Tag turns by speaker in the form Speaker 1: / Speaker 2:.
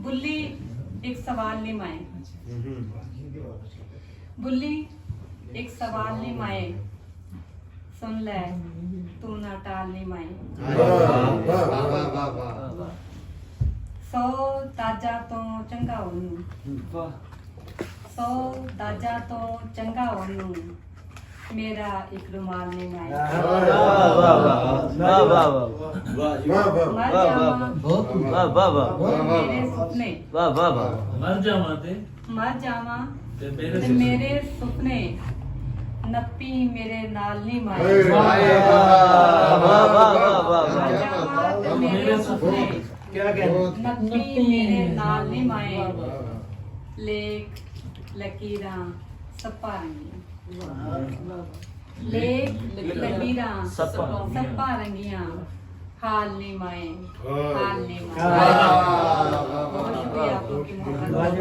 Speaker 1: बुल्ली एक सवाल ली माए, बुल्ली एक सवाल ली माए, सुन ले तू ना टाल ली माए। सौ ताजा तो चंगा ओनू, सौ ताजा तो चंगा ओनू, मेरा एक रुमाल नहीं माए। मेरे सुपने मर जावा ते मेरे सुपने नप्पी मेरे नाल नहीं माए। मेरे सुपने नप्पी मेरे नाल नहीं माए। लेक लकीरां सप्पा रंगियां, लेक लकीरां सप्पा रंगियां, हाल नहीं माए, हाल नहीं माए। बहुत शुक्रिया आपको की मोहब्बत।